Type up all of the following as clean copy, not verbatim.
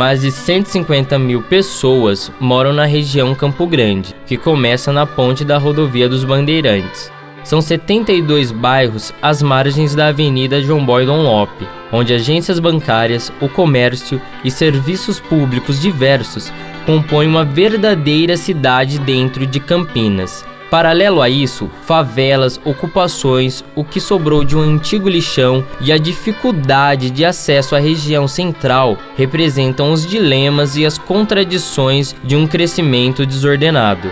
mais de 150 mil pessoas moram na região Campo Grande, que começa na ponte da rodovia dos Bandeirantes. São 72 bairros às margens da Avenida João Boy Dunlop, onde agências bancárias, o comércio e serviços públicos diversos compõem uma verdadeira cidade dentro de Campinas. Paralelo a isso, favelas, ocupações, o que sobrou de um antigo lixão e a dificuldade de acesso à região central representam os dilemas e as contradições de um crescimento desordenado.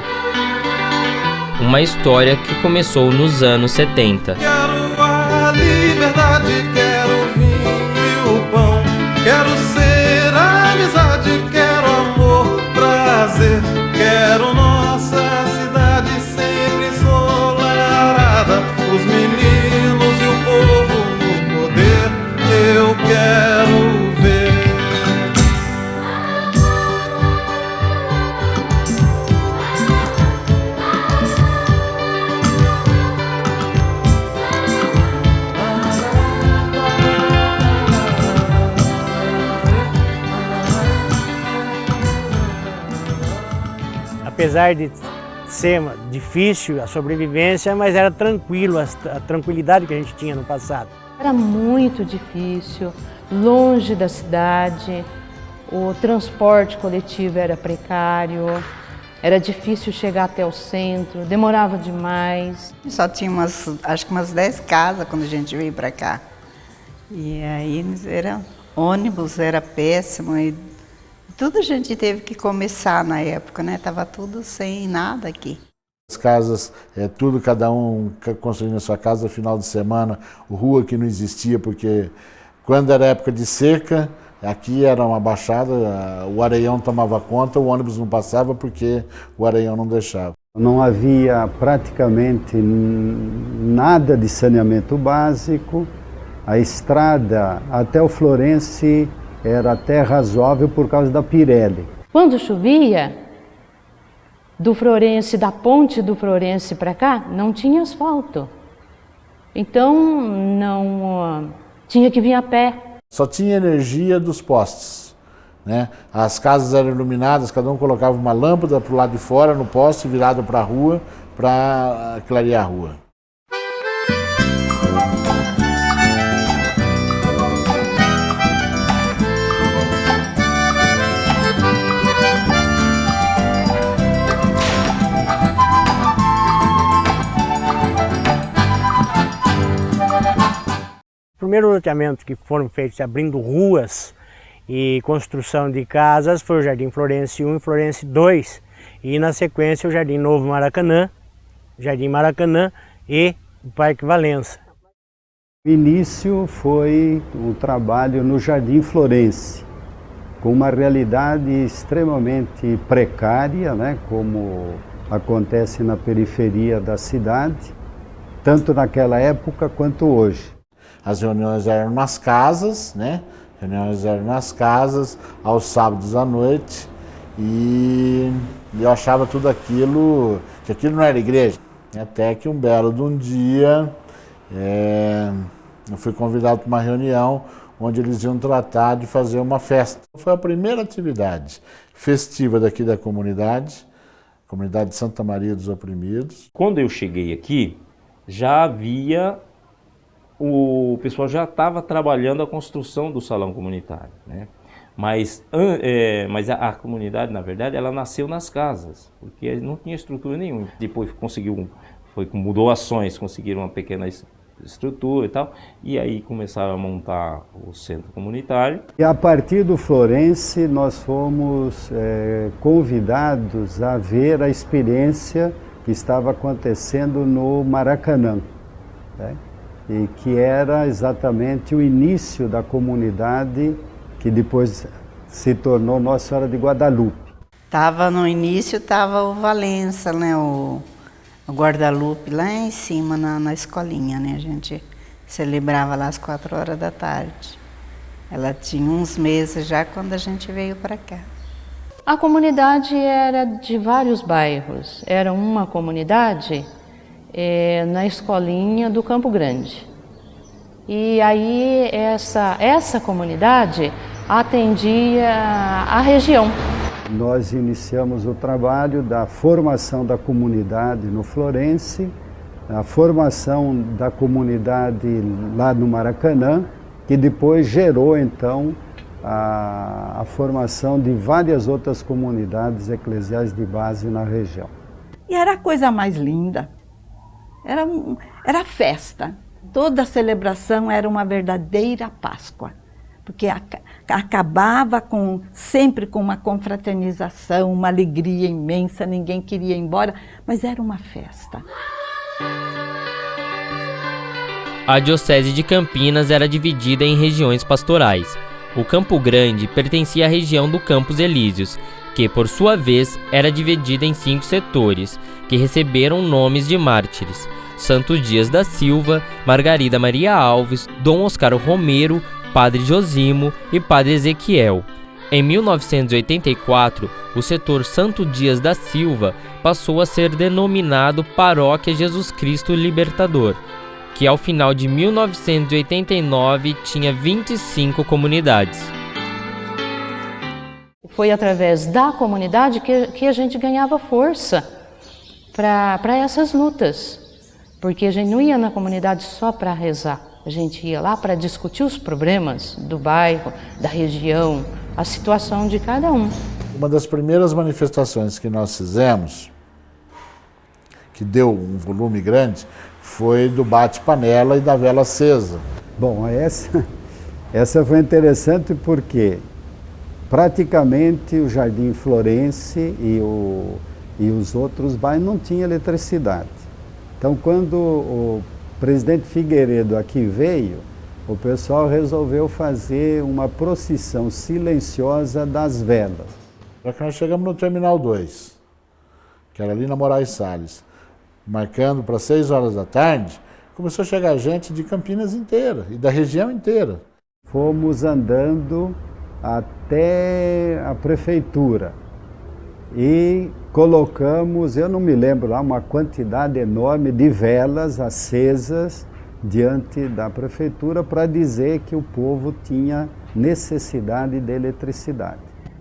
Uma história que começou nos anos 70. Quero a liberdade, quero o vinho e o pão, quero ser a amizade, quero amor, prazer, quero nossa cidade sempre ensolarada, os meninos e o povo no poder, eu quero ver. Apesar de ser difícil a sobrevivência, mas era tranquilo, a tranquilidade que a gente tinha no passado. Era muito difícil, longe da cidade, o transporte coletivo era precário, era difícil chegar até o centro, demorava demais. Só tinha acho que umas 10 casas quando a gente veio para cá. E aí era ônibus, era péssimo. E tudo a gente teve que começar na época, né? Tava tudo sem nada aqui. As casas, tudo, cada um construindo a sua casa no final de semana, rua que não existia, porque quando era época de seca, aqui era uma baixada, o areião tomava conta, o ônibus não passava porque o areião não deixava. Não havia praticamente nada de saneamento básico, a estrada até o Florence era até razoável por causa da Pirelli. Quando chovia, do Florence, da ponte do Florence para cá, não tinha asfalto. Então, não tinha que vir a pé. Só tinha energia dos postes, né? As casas eram iluminadas, cada um colocava uma lâmpada para o lado de fora, no poste, virado para a rua, para clarear a rua. Os primeiros loteamentos que foram feitos abrindo ruas e construção de casas foi o Jardim Florence 1 e Florence 2, e na sequência o Jardim Novo Maracanã, Jardim Maracanã e o Parque Valença. O início foi um trabalho no Jardim Florence, com uma realidade extremamente precária, né, como acontece na periferia da cidade, tanto naquela época quanto hoje. As reuniões eram nas casas, né? Reuniões eram nas casas, aos sábados à noite, e eu achava tudo aquilo, que aquilo não era igreja. Até que um belo de um dia, eu fui convidado para uma reunião onde eles iam tratar de fazer uma festa. Foi a primeira atividade festiva daqui da comunidade de Santa Maria dos Oprimidos. Quando eu cheguei aqui, já havia... O pessoal já estava trabalhando a construção do salão comunitário, né? Mas a comunidade, na verdade, ela nasceu nas casas, porque não tinha estrutura nenhuma. Depois foi com doações, conseguiram uma pequena estrutura e tal, e aí começaram a montar o centro comunitário. E a partir do Florence, nós fomos convidados a ver a experiência que estava acontecendo no Maracanã, né? E que era exatamente o início da comunidade que depois se tornou Nossa Senhora de Guadalupe. No início estava o Valença, né, o Guadalupe lá em cima na escolinha, né, a gente celebrava lá às 4 horas da tarde. Ela tinha uns meses já quando a gente veio para cá. A comunidade era de vários bairros, era uma comunidade na escolinha do Campo Grande. E aí essa comunidade atendia a região. Nós iniciamos o trabalho da formação da comunidade no Florence, a formação da comunidade lá no Maracanã, que depois gerou então a formação de várias outras comunidades eclesiais de base na região. E era a coisa mais linda, era festa. Toda a celebração era uma verdadeira Páscoa, porque acabava sempre com uma confraternização, uma alegria imensa, ninguém queria ir embora, mas era uma festa. A Diocese de Campinas era dividida em regiões pastorais. O Campo Grande pertencia à região do Campos Elíseos, que, por sua vez, era dividida em 5 setores, que receberam nomes de mártires: Santo Dias da Silva, Margarida Maria Alves, Dom Oscar Romero, Padre Josimo e Padre Ezequiel. Em 1984, o setor Santo Dias da Silva passou a ser denominado Paróquia Jesus Cristo Libertador, que ao final de 1989 tinha 25 comunidades. Foi através da comunidade que a gente ganhava força para essas lutas, porque a gente não ia na comunidade só para rezar, a gente ia lá para discutir os problemas do bairro, da região, a situação de cada um. Uma das primeiras manifestações que nós fizemos, que deu um volume grande, foi do bate-panela e da vela acesa. Bom, essa foi interessante porque praticamente o Jardim Florence e os outros bairros não tinham eletricidade. Então, quando o presidente Figueiredo aqui veio, o pessoal resolveu fazer uma procissão silenciosa das velas. Para que nós chegamos no Terminal 2, que era ali na Moraes Salles, marcando para 6 horas da tarde, começou a chegar gente de Campinas inteira e da região inteira. Fomos andando até a prefeitura e colocamos, eu não me lembro lá, uma quantidade enorme de velas acesas diante da prefeitura para dizer que o povo tinha necessidade de eletricidade.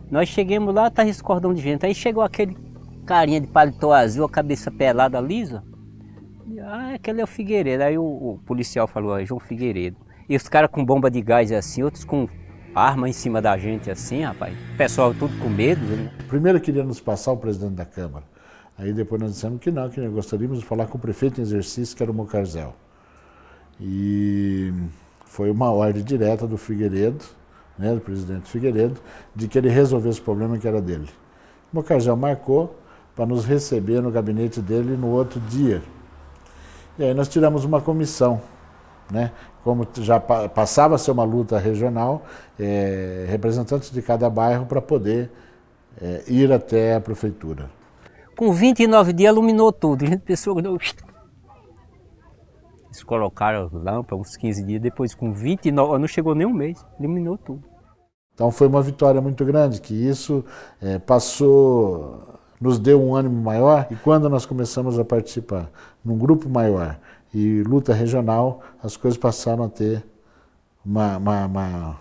Nós chegamos lá, estava esse cordão de gente, aí chegou aquele carinha de paletó azul, a cabeça pelada, lisa. Aquele é o Figueiredo. Aí o policial falou, é João Figueiredo. E os caras com bomba de gás assim, outros com arma em cima da gente assim, rapaz. O pessoal tudo com medo. Né? Primeiro queria nos passar o presidente da Câmara. Aí depois nós dissemos que não, que nós gostaríamos de falar com o prefeito em exercício, que era o Mocarzel. E foi uma ordem direta do Figueiredo, né, do presidente Figueiredo, de que ele resolvesse o problema que era dele. O Mocarzel marcou para nos receber no gabinete dele no outro dia. E aí nós tiramos uma comissão, né? Como já passava a ser uma luta regional, representantes de cada bairro para poder ir até a prefeitura. Com 29 dias iluminou tudo, a gente pensou que eles colocaram lâmpada uns 15 dias, depois com 29, não chegou nem um mês, iluminou tudo. Então foi uma vitória muito grande, que isso nos deu um ânimo maior, e quando nós começamos a participar num grupo maior e luta regional, as coisas passaram a ter uma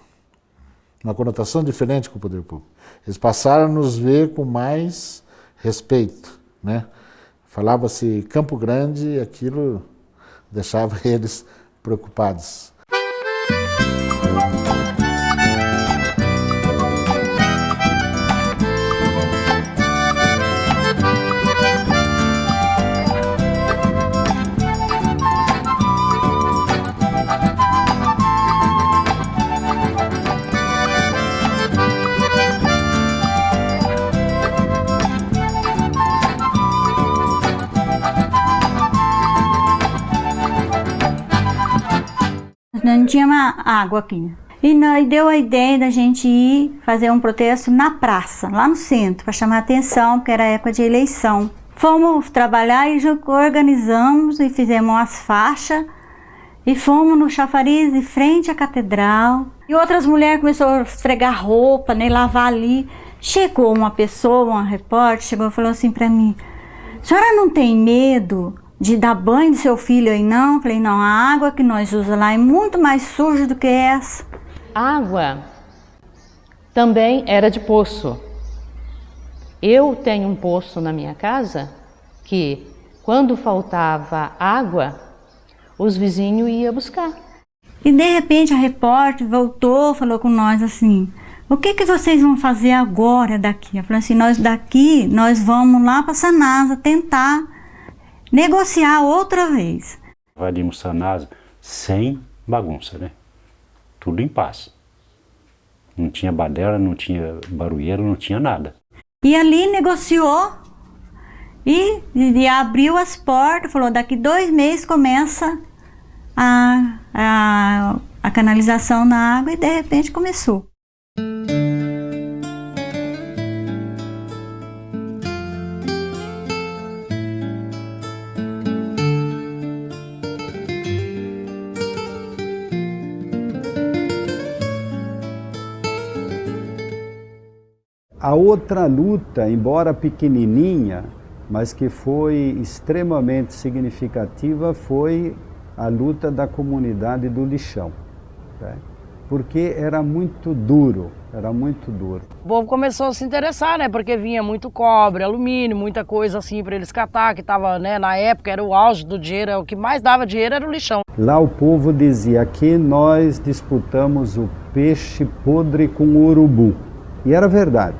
conotação diferente com o poder público. Eles passaram a nos ver com mais respeito, né? Falava-se Campo Grande e aquilo deixava eles preocupados. Não tinha água aqui. E nós deu a ideia da gente ir fazer um protesto na praça, lá no centro, para chamar a atenção, porque era época de eleição. Fomos trabalhar e organizamos e fizemos umas faixas e fomos no chafariz de frente à catedral. E outras mulheres começaram a esfregar roupa, né, lavar ali. Chegou uma pessoa, uma repórter, chegou e falou assim para mim: "A senhora não tem medo de dar banho do seu filho aí não?" Eu falei: "Não, a água que nós usamos lá é muito mais suja do que essa." Água também era de poço. Eu tenho um poço na minha casa que, quando faltava água, os vizinhos iam buscar. E de repente a repórter voltou, falou com nós assim: o que vocês vão fazer agora daqui? Eu falei assim: nós vamos lá para Sanasa tentar negociar outra vez. Invadimos Sanasa sem bagunça, né? Tudo em paz. Não tinha baderna, não tinha barulheiro, não tinha nada. E ali negociou e abriu as portas, falou: daqui 2 meses começa a canalização na água, e de repente começou. A outra luta, embora pequenininha, mas que foi extremamente significativa, foi a luta da comunidade do lixão, né? Porque era muito duro, era muito duro. O povo começou a se interessar, né? Porque vinha muito cobre, alumínio, muita coisa assim para eles catar, que estava, né, na época era o auge do dinheiro, o que mais dava dinheiro era o lixão. Lá o povo dizia: aqui nós disputamos o peixe podre com o urubu. E era verdade.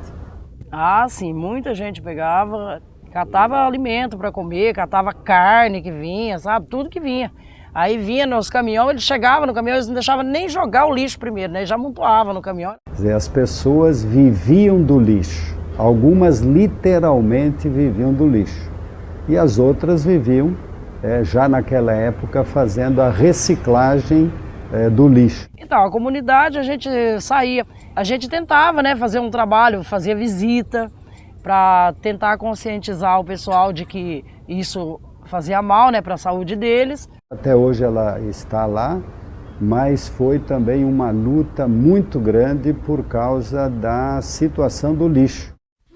Ah, sim, muita gente pegava, catava alimento para comer, catava carne que vinha, sabe? Tudo que vinha. Aí vinha nos caminhões, eles chegavam no caminhão, eles não deixavam nem jogar o lixo primeiro, né? Eles já amontoavam no caminhão. Quer dizer, as pessoas viviam do lixo. Algumas literalmente viviam do lixo. E as outras viviam, já naquela época, fazendo a reciclagem do lixo. Então, a comunidade, a gente saía, a gente tentava, né, fazer um trabalho, fazia visita para tentar conscientizar o pessoal de que isso fazia mal, né, para a saúde deles. Até hoje ela está lá, mas foi também uma luta muito grande por causa da situação do lixo.